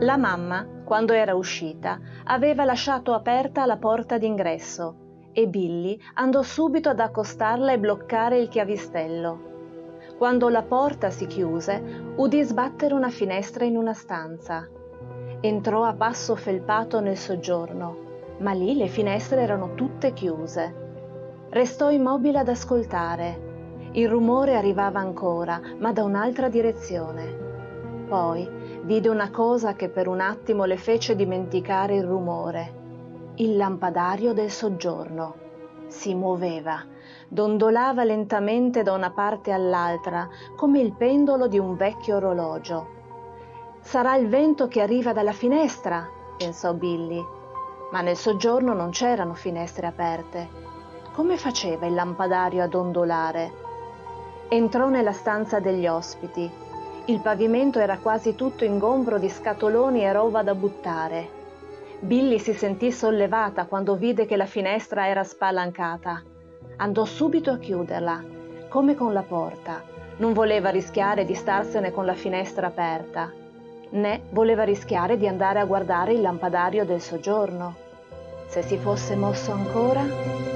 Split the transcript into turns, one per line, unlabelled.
La mamma, quando era uscita, aveva lasciato aperta la porta d'ingresso e Billy andò subito ad accostarla e bloccare il chiavistello. Quando la porta si chiuse, udì sbattere una finestra in una stanza. Entrò a passo felpato nel soggiorno, ma lì le finestre erano tutte chiuse. Restò immobile ad ascoltare. Il rumore arrivava ancora, ma da un'altra direzione. Poi vide una cosa che per un attimo le fece dimenticare il rumore. Il lampadario del soggiorno. Si muoveva, dondolava lentamente da una parte all'altra, come il pendolo di un vecchio orologio. «Sarà il vento che arriva dalla finestra», pensò Billy. Ma nel soggiorno non c'erano finestre aperte. Come faceva il lampadario a dondolare? Entrò nella stanza degli ospiti. Il pavimento era quasi tutto ingombro di scatoloni e roba da buttare. Billy si sentì sollevata quando vide che la finestra era spalancata. Andò subito a chiuderla, come con la porta. Non voleva rischiare di starsene con la finestra aperta, né voleva rischiare di andare a guardare il lampadario del soggiorno. Se si fosse mosso ancora?